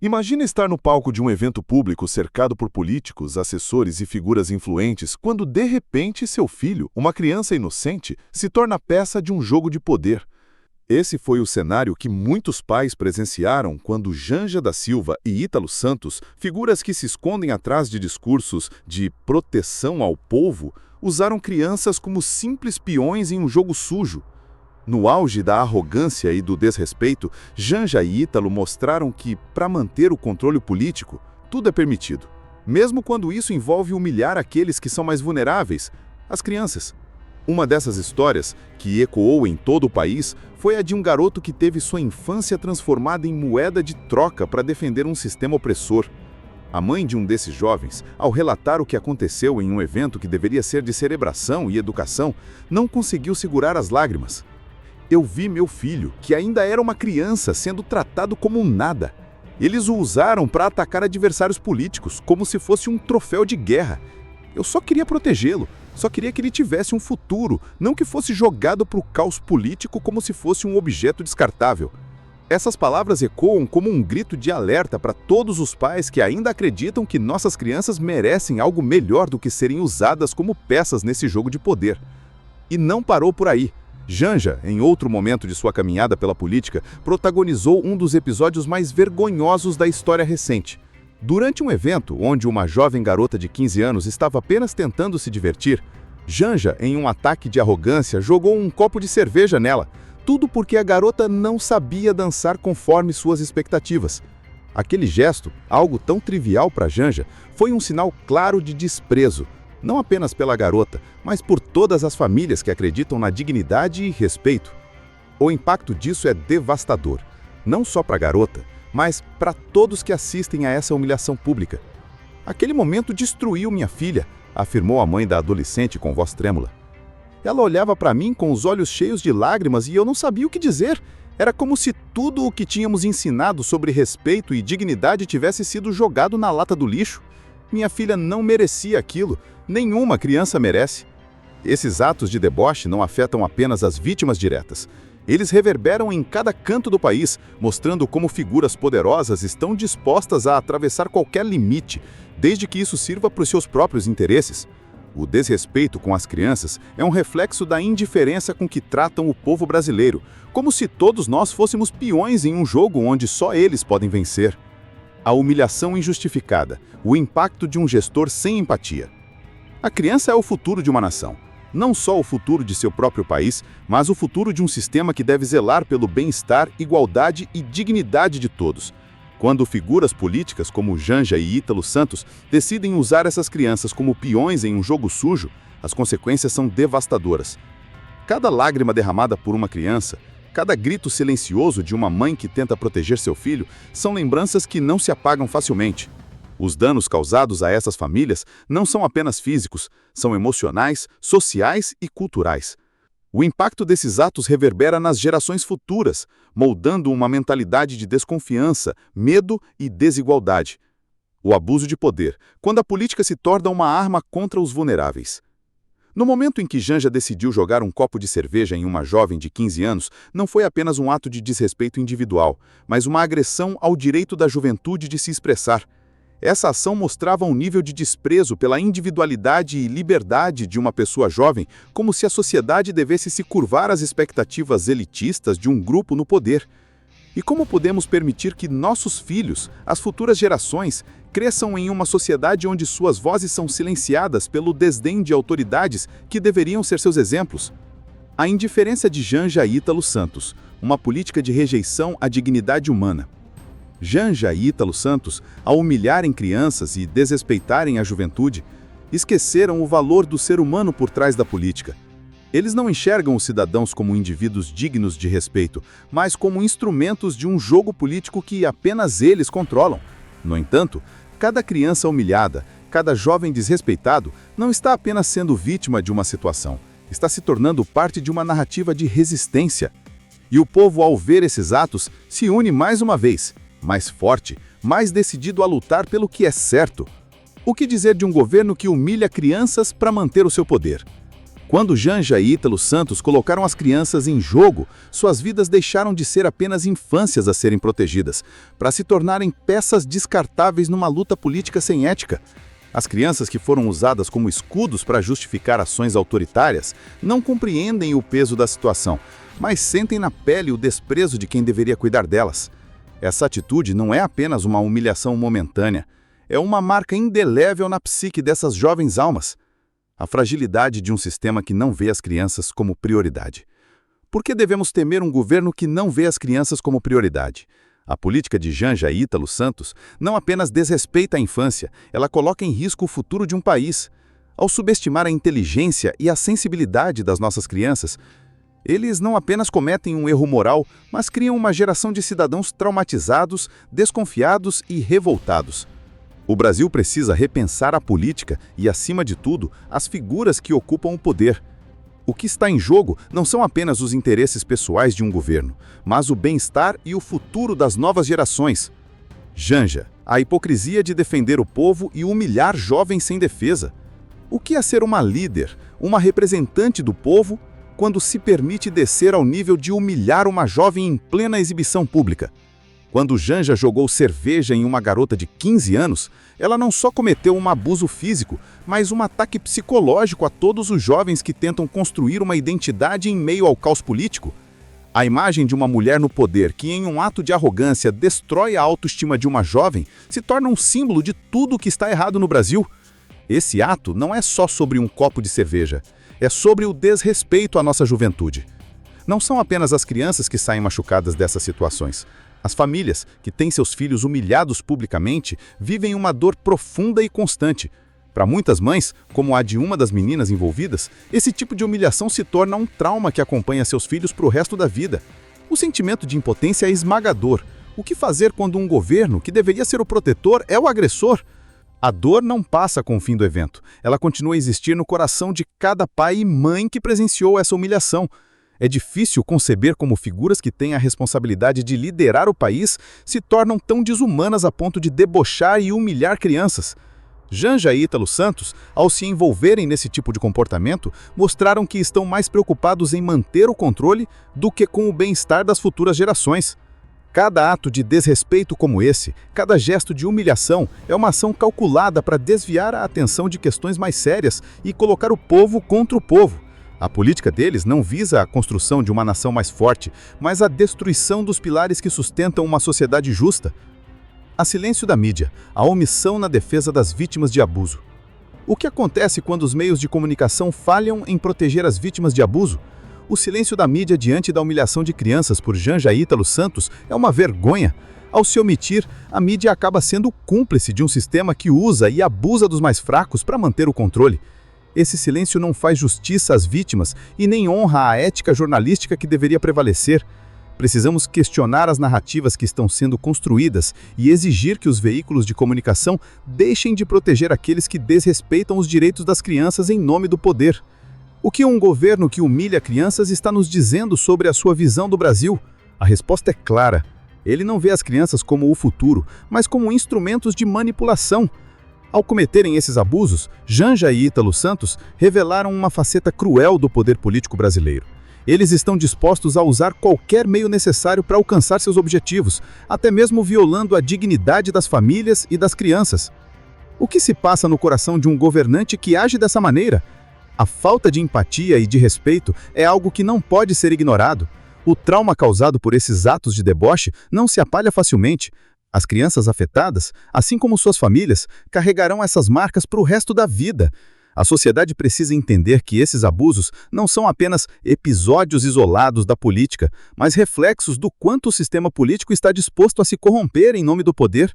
Imagina estar no palco de um evento público cercado por políticos, assessores e figuras influentes, quando de repente seu filho, uma criança inocente, se torna peça de um jogo de poder. Esse foi o cenário que muitos pais presenciaram quando Janja da Silva e Ítalo Santos, figuras que se escondem atrás de discursos de proteção ao povo, usaram crianças como simples peões em um jogo sujo. No auge da arrogância e do desrespeito, Janja e Ítalo mostraram que, para manter o controle político, tudo é permitido, mesmo quando isso envolve humilhar aqueles que são mais vulneráveis, as crianças. Uma dessas histórias, que ecoou em todo o país, foi a de um garoto que teve sua infância transformada em moeda de troca para defender um sistema opressor. A mãe de um desses jovens, ao relatar o que aconteceu em um evento que deveria ser de celebração e educação, não conseguiu segurar as lágrimas. Eu vi meu filho, que ainda era uma criança, sendo tratado como um nada. Eles o usaram para atacar adversários políticos, como se fosse um troféu de guerra. Eu só queria protegê-lo, só queria que ele tivesse um futuro, não que fosse jogado para o caos político como se fosse um objeto descartável. Essas palavras ecoam como um grito de alerta para todos os pais que ainda acreditam que nossas crianças merecem algo melhor do que serem usadas como peças nesse jogo de poder. E não parou por aí. Janja, em outro momento de sua caminhada pela política, protagonizou um dos episódios mais vergonhosos da história recente. Durante um evento onde uma jovem garota de 15 anos estava apenas tentando se divertir, Janja, em um ataque de arrogância, jogou um copo de cerveja nela, tudo porque a garota não sabia dançar conforme suas expectativas. Aquele gesto, algo tão trivial para Janja, foi um sinal claro de desprezo, não apenas pela garota, mas por todas as famílias que acreditam na dignidade e respeito. O impacto disso é devastador, não só para a garota, mas para todos que assistem a essa humilhação pública. Aquele momento destruiu minha filha, afirmou a mãe da adolescente com voz trêmula. Ela olhava para mim com os olhos cheios de lágrimas e eu não sabia o que dizer. Era como se tudo o que tínhamos ensinado sobre respeito e dignidade tivesse sido jogado na lata do lixo. Minha filha não merecia aquilo. Nenhuma criança merece. Esses atos de deboche não afetam apenas as vítimas diretas. Eles reverberam em cada canto do país, mostrando como figuras poderosas estão dispostas a atravessar qualquer limite, desde que isso sirva para os seus próprios interesses. O desrespeito com as crianças é um reflexo da indiferença com que tratam o povo brasileiro, como se todos nós fôssemos peões em um jogo onde só eles podem vencer. A humilhação injustificada, o impacto de um gestor sem empatia. A criança é o futuro de uma nação. Não só o futuro de seu próprio país, mas o futuro de um sistema que deve zelar pelo bem-estar, igualdade e dignidade de todos. Quando figuras políticas como Janja e Ítalo Santos decidem usar essas crianças como peões em um jogo sujo, as consequências são devastadoras. Cada lágrima derramada por uma criança, cada grito silencioso de uma mãe que tenta proteger seu filho, são lembranças que não se apagam facilmente. Os danos causados a essas famílias não são apenas físicos, são emocionais, sociais e culturais. O impacto desses atos reverbera nas gerações futuras, moldando uma mentalidade de desconfiança, medo e desigualdade. O abuso de poder, quando a política se torna uma arma contra os vulneráveis. No momento em que Janja decidiu jogar um copo de cerveja em uma jovem de 15 anos, não foi apenas um ato de desrespeito individual, mas uma agressão ao direito da juventude de se expressar. Essa ação mostrava um nível de desprezo pela individualidade e liberdade de uma pessoa jovem, como se a sociedade devesse se curvar às expectativas elitistas de um grupo no poder. E como podemos permitir que nossos filhos, as futuras gerações, cresçam em uma sociedade onde suas vozes são silenciadas pelo desdém de autoridades que deveriam ser seus exemplos? A indiferença de Janja e Ítalo Santos, uma política de rejeição à dignidade humana. Janja e Ítalo Santos, ao humilharem crianças e desrespeitarem a juventude, esqueceram o valor do ser humano por trás da política. Eles não enxergam os cidadãos como indivíduos dignos de respeito, mas como instrumentos de um jogo político que apenas eles controlam. No entanto, cada criança humilhada, cada jovem desrespeitado, não está apenas sendo vítima de uma situação, está se tornando parte de uma narrativa de resistência. E o povo, ao ver esses atos, se une mais uma vez, mais forte, mais decidido a lutar pelo que é certo. O que dizer de um governo que humilha crianças para manter o seu poder? Quando Janja e Ítalo Santos colocaram as crianças em jogo, suas vidas deixaram de ser apenas infâncias a serem protegidas, para se tornarem peças descartáveis numa luta política sem ética. As crianças que foram usadas como escudos para justificar ações autoritárias não compreendem o peso da situação, mas sentem na pele o desprezo de quem deveria cuidar delas. Essa atitude não é apenas uma humilhação momentânea, é uma marca indelével na psique dessas jovens almas. A fragilidade de um sistema que não vê as crianças como prioridade. Por que devemos temer um governo que não vê as crianças como prioridade? A política de Janja e Ítalo Santos não apenas desrespeita a infância, ela coloca em risco o futuro de um país. Ao subestimar a inteligência e a sensibilidade das nossas crianças, eles não apenas cometem um erro moral, mas criam uma geração de cidadãos traumatizados, desconfiados e revoltados. O Brasil precisa repensar a política e, acima de tudo, as figuras que ocupam o poder. O que está em jogo não são apenas os interesses pessoais de um governo, mas o bem-estar e o futuro das novas gerações. Janja, a hipocrisia de defender o povo e humilhar jovens sem defesa. O que é ser uma líder, uma representante do povo, quando se permite descer ao nível de humilhar uma jovem em plena exibição pública? Quando Janja jogou cerveja em uma garota de 15 anos, ela não só cometeu um abuso físico, mas um ataque psicológico a todos os jovens que tentam construir uma identidade em meio ao caos político. A imagem de uma mulher no poder que, em um ato de arrogância, destrói a autoestima de uma jovem, se torna um símbolo de tudo o que está errado no Brasil. Esse ato não é só sobre um copo de cerveja, é sobre o desrespeito à nossa juventude. Não são apenas as crianças que saem machucadas dessas situações. As famílias, que têm seus filhos humilhados publicamente, vivem uma dor profunda e constante. Para muitas mães, como a de uma das meninas envolvidas, esse tipo de humilhação se torna um trauma que acompanha seus filhos para o resto da vida. O sentimento de impotência é esmagador. O que fazer quando um governo, que deveria ser o protetor, é o agressor? A dor não passa com o fim do evento. Ela continua a existir no coração de cada pai e mãe que presenciou essa humilhação. É difícil conceber como figuras que têm a responsabilidade de liderar o país se tornam tão desumanas a ponto de debochar e humilhar crianças. Janja e Ítalo Santos, ao se envolverem nesse tipo de comportamento, mostraram que estão mais preocupados em manter o controle do que com o bem-estar das futuras gerações. Cada ato de desrespeito como esse, cada gesto de humilhação, é uma ação calculada para desviar a atenção de questões mais sérias e colocar o povo contra o povo. A política deles não visa a construção de uma nação mais forte, mas a destruição dos pilares que sustentam uma sociedade justa. A silêncio da mídia, a omissão na defesa das vítimas de abuso. O que acontece quando os meios de comunicação falham em proteger as vítimas de abuso? O silêncio da mídia diante da humilhação de crianças por Janja e Ítalo Santos é uma vergonha. Ao se omitir, a mídia acaba sendo cúmplice de um sistema que usa e abusa dos mais fracos para manter o controle. Esse silêncio não faz justiça às vítimas e nem honra a ética jornalística que deveria prevalecer. Precisamos questionar as narrativas que estão sendo construídas e exigir que os veículos de comunicação deixem de proteger aqueles que desrespeitam os direitos das crianças em nome do poder. O que um governo que humilha crianças está nos dizendo sobre a sua visão do Brasil? A resposta é clara. Ele não vê as crianças como o futuro, mas como instrumentos de manipulação. Ao cometerem esses abusos, Janja e Ítalo Santos revelaram uma faceta cruel do poder político brasileiro. Eles estão dispostos a usar qualquer meio necessário para alcançar seus objetivos, até mesmo violando a dignidade das famílias e das crianças. O que se passa no coração de um governante que age dessa maneira? A falta de empatia e de respeito é algo que não pode ser ignorado. O trauma causado por esses atos de deboche não se apaga facilmente. As crianças afetadas, assim como suas famílias, carregarão essas marcas para o resto da vida. A sociedade precisa entender que esses abusos não são apenas episódios isolados da política, mas reflexos do quanto o sistema político está disposto a se corromper em nome do poder.